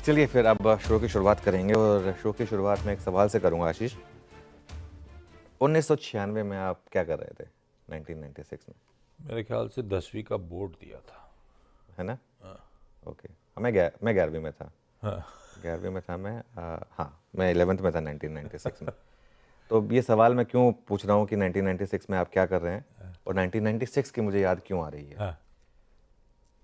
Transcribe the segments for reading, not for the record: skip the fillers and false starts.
चलिए फिर अब शो की शुरुआत करेंगे और शो की शुरुआत में एक सवाल से करूंगा आशीष। 1996 में आप क्या कर रहे थे? 1996 में मेरे ख्याल से 10वीं का बोर्ड दिया था। है ना? हाँ। ओके। मैं 11वीं में था। हाँ। 11वीं में था मैं। हाँ, मैं 11th में था 1996 में। तो ये सवाल मैं क्यों पूछ रहा हूँ कि 1996 में आप क्या कर रहे हैं और 1996 की मुझे याद क्यों आ रही है? हाँ।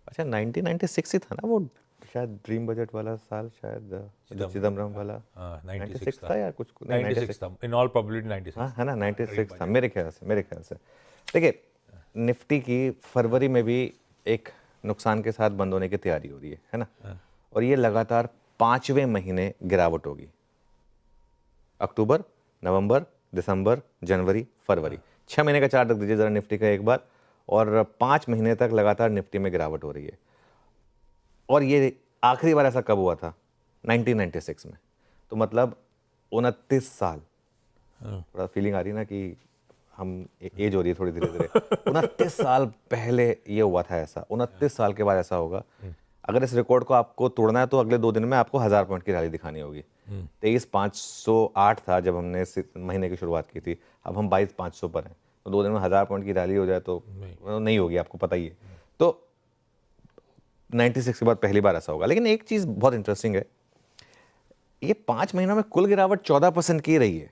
अच्छा, 1996 ही था ना वो, शायद ड्रीम बजट वाला साल, शायद जो चिदम्बरम वाला। हाँ, 96 96 था। था या कुछ नहीं, 96 था, इन ऑल प्रोबेबिलिटी 96 हाँ है था। ना, ड्रीम 96 था बजट। मेरे ख्याल से। देखिए, निफ्टी की फरवरी में भी एक नुकसान के साथ बंद होने की तैयारी हो रही है ना? और ये लगातार 5वें महीने गिरावट होगी। अक्टूबर, नवंबर, दिसंबर, जनवरी, फरवरी, 6 महीने का चार्ट रख दीजिए जरा निफ्टी का एक बार, और 5 महीने तक लगातार निफ्टी में गिरावट हो रही है। और ये आखिरी बार ऐसा कब हुआ था? 1996 में। तो मतलब 29 साल। थोड़ा फीलिंग आ रही है ना कि हम एज हो रही है थोड़ी धीरे धीरे। 29 साल पहले ये हुआ था ऐसा, 29 साल के बाद ऐसा होगा। अगर इस रिकॉर्ड को आपको तोड़ना है तो अगले 2 दिन में आपको 1000 पॉइंट की रैली दिखानी होगी। 23,508 था जब हमने महीने की शुरुआत की थी, अब हम 22,500 पर हैं। तो 2 दिन में 1000 पॉइंट की रैली हो जाए तो नहीं होगी, आपको पता ही है। तो 96 के बाद पहली बार ऐसा होगा। लेकिन एक चीज बहुत इंटरेस्टिंग है, ये 5 महीनों में कुल गिरावट 14% की रही है।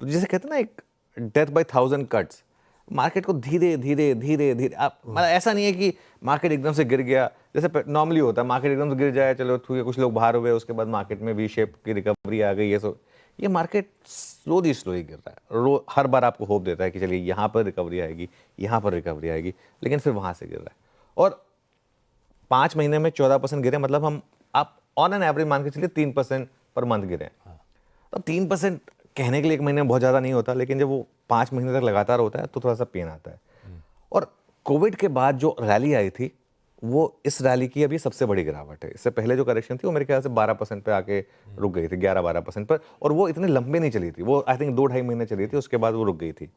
तो जिसे कहते हैं ना, एक डेथ बाय 1000 कट्स। मार्केट को धीरे धीरे धीरे धीरे, आप मतलब ऐसा नहीं है कि मार्केट एकदम से गिर गया जैसे नॉर्मली होता है, मार्केट एकदम से गिर जाए, चलो ठीक है, कुछ लोग बाहर हुए, उसके बाद मार्केट में वी शेप की रिकवरी आ गई। ये मार्केट स्लोली स्लोली गिर रहा है। हर बार आपको होप देता है कि चलिए यहाँ पर रिकवरी आएगी, यहाँ पर रिकवरी आएगी, लेकिन फिर वहां से गिर रहा है। और 5 महीने में 14% गिरे, मतलब हम आप ऑन एन एवरेज मान के चलिए 3% पर मंथ गिरे। तो 3% कहने के लिए एक महीने में बहुत ज़्यादा नहीं होता, लेकिन जब वो 5 महीने तक लगातार होता है तो थोड़ा सा पेन आता है। और कोविड के बाद जो रैली आई थी, वो इस रैली की अभी सबसे बड़ी गिरावट है। इससे पहले जो करेक्शन थी वो मेरे ख्याल से 12% पे आके रुक गई थी, 11-12% पर, और वो इतने लंबे नहीं चली थी, वो आई थिंक 2-2.5 महीने चली थी, उसके बाद वो रुक गई थी।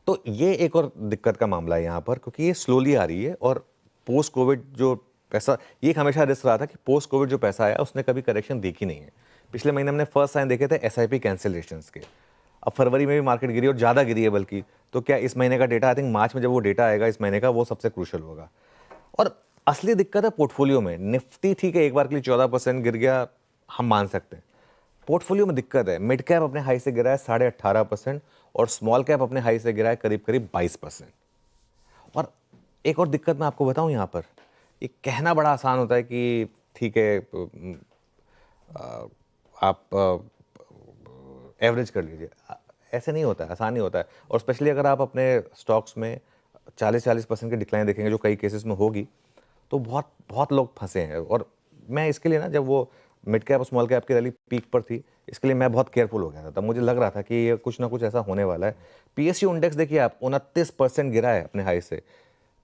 तो ये एक और दिक्कत का मामला है यहाँ पर, क्योंकि ये स्लोली आ रही है। और पोस्ट कोविड जो पैसा, ये हमेशा रिस्क रहा था कि पोस्ट कोविड जो पैसा आया उसने कभी करेक्शन देखी नहीं है। पिछले महीने हमने फर्स्ट साइन देखे थे एसआईपी कैंसिलेशंस के। अब फरवरी में भी मार्केट गिरी और ज़्यादा गिरी है बल्कि। तो क्या इस महीने का डेटा, आई थिंक मार्च में जब वो डेटा आएगा इस महीने का, वो सबसे क्रूशल होगा। और असली दिक्कत है पोर्टफोलियो में। निफ्टी ठीक है, एक बार के लिए 14% गिर गया, हम मान सकते हैं। पोर्टफोलियो में दिक्कत है। मिड कैप अपने हाई से गिरा है 18.5% और स्मॉल कैप अपने हाई से गिरा है करीब करीब 22%। और एक और दिक्कत मैं आपको बताऊं यहाँ पर, ये कहना बड़ा आसान होता है कि ठीक है आप एवरेज कर लीजिए। ऐसे नहीं होता है, आसान नहीं होता है। और स्पेशली अगर आप अपने स्टॉक्स में 40% की डिक्लाइन देखेंगे, जो कई केसेस में होगी, तो बहुत बहुत लोग फंसे हैं। और मैं इसके लिए ना, जब वो मिड कैप और स्मॉल कैप की रैली पीक पर थी, इसके लिए मैं बहुत केयरफुल हो गया था। तब मुझे लग रहा था कि ये कुछ ना कुछ ऐसा होने वाला है। पीएसयू इंडेक्स देखिए आप, 29% गिरा है अपने हाई से।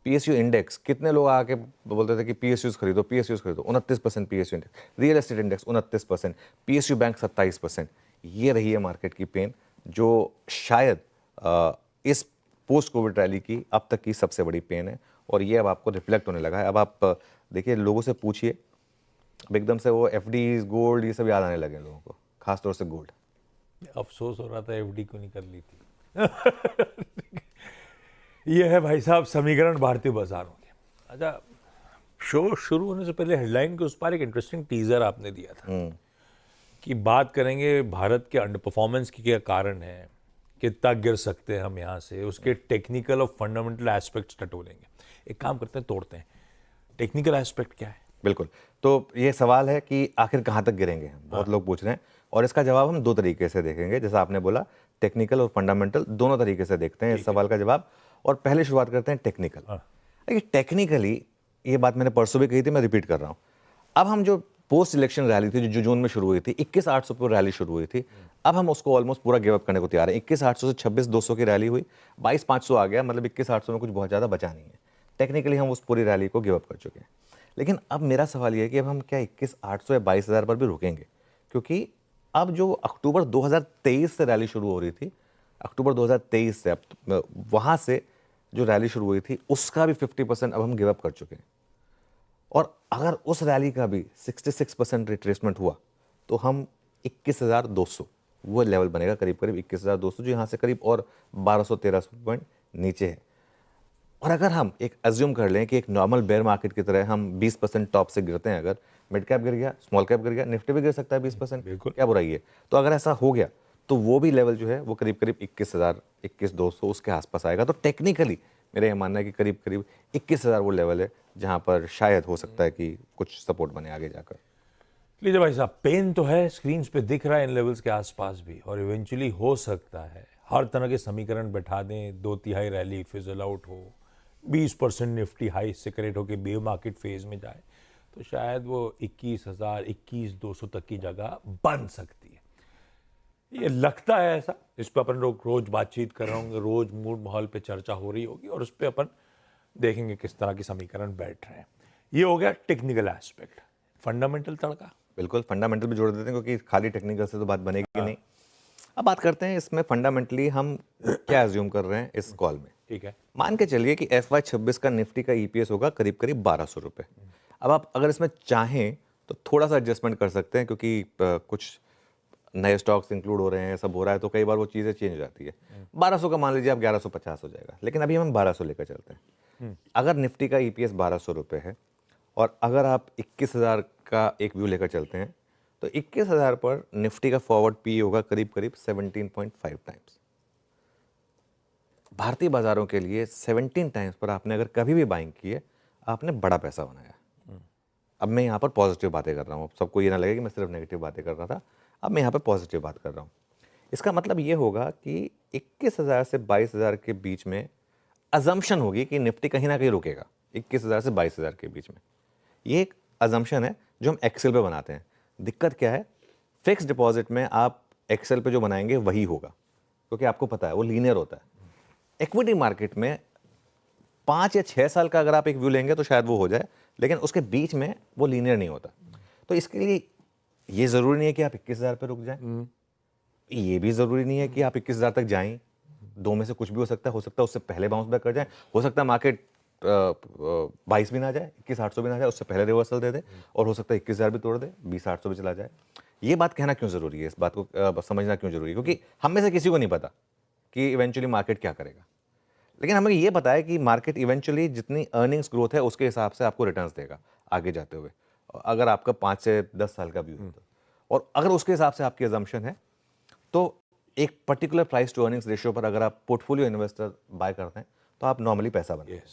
पीएसयू इंडेक्स, कितने लोग आके बोलते थे कि पीएसयूज खरीदो, पीएसयूज खरीदो। 29% PSU index. Real estate index 29%, PSU bank 27%। ये रही है मार्केट की पेन, जो शायद इस पोस्ट कोविड रैली की अब तक की सबसे बड़ी पेन है। और ये अब आपको रिफ्लेक्ट होने लगा है। अब आप देखिए, लोगों से पूछिए, अब एकदम से वो एफडी, गोल्ड, ये सब याद आने लगे लोगों को, खासतौर से गोल्ड। अफसोस हो रहा था एफडी को नहीं कर ली थी। ये है भाई साहब समीकरण भारतीय बाजारों के। अच्छा, शो शुरू होने से पहले हेडलाइन के उस पर एक इंटरेस्टिंग टीजर आपने दिया था कि बात करेंगे भारत के अंडर परफॉर्मेंस की क्या कारण है, कितना गिर सकते हैं हम यहाँ से, उसके टेक्निकल और फंडामेंटल एस्पेक्ट्स टटोलेंगे। एक काम करते हैं, तोड़ते हैं। टेक्निकल एस्पेक्ट क्या है? बिल्कुल। तो ये सवाल है कि आखिर कहाँ तक गिरेंगे हम, बहुत लोग पूछ रहे हैं। और इसका जवाब हम 2 तरीके से देखेंगे, जैसा आपने बोला, टेक्निकल और फंडामेंटल, दोनों तरीके से देखते हैं इस सवाल का जवाब। और पहले शुरुआत करते हैं टेक्निकल। देखिए, टेक्निकली ये बात मैंने परसों भी कही थी, मैं रिपीट कर रहा हूँ। अब हम जो पोस्ट इलेक्शन रैली थी जो जून में शुरू हुई थी, 21,800 पर रैली शुरू हुई थी, अब हम उसको ऑलमोस्ट पूरा गिव अप करने को तैयार हैं। 21,800 से 26,200 की रैली हुई, 22,500 आ गया, मतलब 21,800 में कुछ बहुत ज़्यादा बचा नहीं है। टेक्निकली हम उस पूरी रैली को गिव अप कर चुके हैं। लेकिन अब मेरा सवाल ये है कि अब हम क्या 21,800 या 22,000 पर भी रुकेंगे? क्योंकि अब जो अक्टूबर 2023 से रैली शुरू हो रही थी, अक्टूबर 2023 से, अब वहाँ से जो रैली शुरू हुई थी उसका भी 50% अब हम गिव अप कर चुके हैं। और अगर उस रैली का भी 66% रिट्रेसमेंट हुआ तो हम 21,200 वो लेवल बनेगा, करीब करीब 21,200, जो यहाँ से करीब और 1200-1300 पॉइंट नीचे है। और अगर हम एक अज्यूम कर लें कि एक नॉर्मल बेयर मार्केट की तरह हम 20% टॉप से गिरते हैं, अगर मिड कैप गिर गया, स्मॉल कैप गिर गया, निफ्टी भी गिर सकता है 20%, बिल्कुल। क्या बुराई है। तो अगर ऐसा हो गया तो वो भी लेवल जो है वो करीब करीब 21,000, 21,200 उसके आसपास आएगा। तो टेक्निकली मेरा ये मानना है कि करीब करीब 21,000 वो लेवल है जहाँ पर शायद हो सकता है कि कुछ सपोर्ट बने आगे जाकर। लीजिए भाई साहब, पेन तो है, स्क्रीन पे दिख रहा है इन लेवल्स के आसपास भी, और इवेंचुअली हो सकता है हर तरह के समीकरण बैठा दें, 2/3 रैली फिजल आउट हो, 20% निफ्टी हाई सेक्रेट होकर बेयर मार्केट फेज में जाए, तो शायद वो 21,000, 21,200 तक की जगह बन सकती है। ये लगता है ऐसा, इस पर अपन लोग रोज बातचीत कर रहे होंगे, रोज मूड माहौल पे चर्चा हो रही होगी, और उस पर अपन देखेंगे किस तरह के समीकरण बैठ रहे हैं। ये हो गया टेक्निकल एस्पेक्ट। फंडामेंटल तड़का, बिल्कुल फंडामेंटल भी जोड़ देते हैं क्योंकि खाली टेक्निकल से तो बात बनेगी नहीं। अब बात करते हैं इसमें फंडामेंटली हम क्या एज्यूम कर रहे हैं इस कॉल में। ठीक है। मान के चलिए कि FY26 का निफ्टी का EPS होगा करीब करीब 1200 रुपये। अब आप अगर इसमें चाहें तो थोड़ा सा एडजस्टमेंट कर सकते हैं, क्योंकि कुछ नए स्टॉक्स इंक्लूड हो रहे हैं, सब हो रहा है, तो कई बार वो चीज़ें चेंज हो जाती है। 1200 का मान लीजिए आप 1150 हो जाएगा, लेकिन अभी हम 1200 लेकर चलते हैं। अगर निफ्टी का EPS 1200 रुपये है और अगर आप 21,000 का एक व्यू लेकर चलते हैं तो 21,000 पर निफ्टी का फॉरवर्ड PE होगा करीब करीब 17.5 टाइम्स। भारतीय बाजारों के लिए 17 टाइम्स पर आपने अगर कभी भी बाइंग की है, आपने बड़ा पैसा बनाया। अब मैं यहाँ पर पॉजिटिव बातें कर रहा हूँ, सबको ये ना लगे कि मैं सिर्फ नेगेटिव बातें कर रहा था। अब मैं यहाँ पर पॉजिटिव बात कर रहा हूँ। इसका मतलब ये होगा कि 21,000 से 22,000 के बीच में अजम्पशन होगी कि निफ्टी कहीं ना कहीं रुकेगा, 21,000 से 22,000 के बीच में। ये एक अजम्पशन है जो हम एक्सेल पे बनाते हैं। दिक्कत क्या है, फिक्स डिपॉजिट में आप एक्सेल पे जो बनाएंगे वही होगा, क्योंकि आपको पता है वो लीनियर होता है। इक्विटी मार्केट में 5 या 6 साल का अगर आप एक व्यू लेंगे तो शायद वो हो जाए, लेकिन उसके बीच में वो लीनियर नहीं होता। तो इसके लिए ये ज़रूरी नहीं है कि आप 21,000 पे रुक जाएं, ये भी ज़रूरी नहीं है कि आप 21,000 तक जाएं। दो में से कुछ भी हो सकता है उससे पहले बाउंस बैक कर जाए। हो सकता है मार्केट 22 भी ना जाए, 21,800 भी ना जाए, उससे पहले रिवर्सल दे दे, और हो सकता है 21,000 भी तोड़ दे, 20,800 भी चला जाए। ये बात कहना क्यों ज़रूरी है, इस बात को समझना क्यों ज़रूरी है, क्योंकि हम में से किसी को नहीं पता कि इवेंचुअली मार्केट क्या करेगा। लेकिन हमें ये पता है कि मार्केट इवेंचुअली जितनी अर्निंग्स ग्रोथ है उसके हिसाब से आपको रिटर्न्स देगा आगे जाते हुए, अगर आपका 5 से 10 साल का व्यू है तो। और अगर उसके हिसाब से आपकी अजम्पशन है तो एक particular price to earnings ratio पर अगर आप पोर्टफोलियो इन्वेस्टर बाय करते हैं तो आप नॉर्मली पैसा बनाते हैं।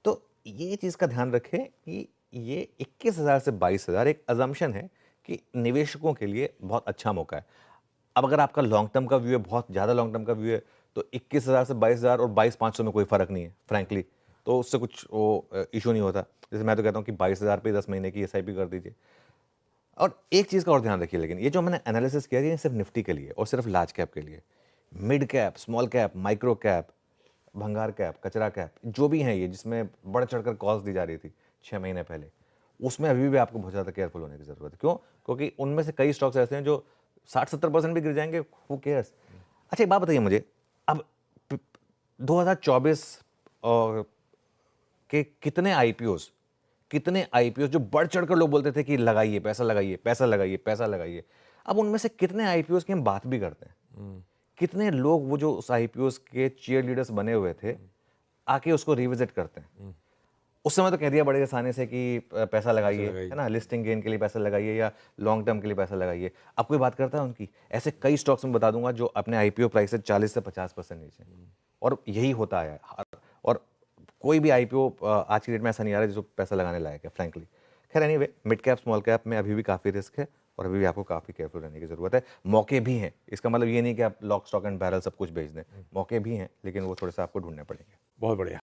तो ये चीज़ का ध्यान रखें कि ये 21,000 से 22,000 एक अजम्पशन है कि निवेशकों के लिए बहुत अच्छा मौका है। अब अगर आपका लॉन्ग टर्म का व्यू है, बहुत ज़्यादा लॉन्ग टर्म का व्यू है, तो 21,000 से 22,000 और 22,500 में कोई फ़र्क नहीं है फ्रैंकली, तो उससे कुछ वो इशू नहीं होता। जैसे मैं तो कहता हूँ कि 22,000 पे 10 महीने की SIP कर दीजिए। और एक चीज़ का और ध्यान रखिए, लेकिन ये जो मैंने एनालिसिस किया है ये सिर्फ निफ्टी के लिए और सिर्फ लार्ज कैप के लिए। Mid cap, small cap, micro cap, भंगार कैप, कचरा कैप, जो भी हैं ये जिसमें बढ़ चढ़कर कॉल्स दी जा रही थी 6 महीने पहले, उसमें अभी भी आपको बहुत ज़्यादा केयरफुल होने की ज़रूरत है। क्यों? क्योंकि उनमें से कई स्टॉक्स ऐसे हैं जो 60-70% भी गिर जाएंगे, हू केयर्स। अच्छा एक बात बताइए मुझे, अब 2024 के कितने आईपीओ जो बढ़ चढ़कर लोग बोलते थे कि लगाइए पैसा, लगाइए पैसा, लगाइए पैसा, लगाइए, अब उनमें से कितने आईपीओ की हम बात भी करते हैं? कितने लोग वो जो उस आईपीओ के चीयर लीडर्स बने हुए थे आके उसको रिविजिट करते हैं? उस समय तो कह दिया बड़े आसानी से कि पैसा लगाइए, है ना, लिस्टिंग गेन के लिए पैसा लगाइए या लॉन्ग टर्म के लिए पैसा लगाइए। अब कोई बात करता है उनकी? ऐसे कई स्टॉक्स में बता दूंगा जो अपने आईपीओ प्राइस से 40 से 50% नीचे, और यही होता है। और कोई भी आईपीओ आज की डेट में ऐसा नहीं आ रहा है जिसको पैसा लगाने लायक है फ्रैंकली। खैर anyway, mid cap small cap में अभी भी काफ़ी रिस्क है और अभी भी आपको काफ़ी केयरफुल रहने की ज़रूरत है। मौके भी हैं, इसका मतलब ये नहीं कि आप लॉक स्टॉक एंड बैरल सब कुछ बेच दें, मौके भी हैं, लेकिन वो थोड़े से आपको ढूंढने पड़ेंगे। बहुत बढ़िया।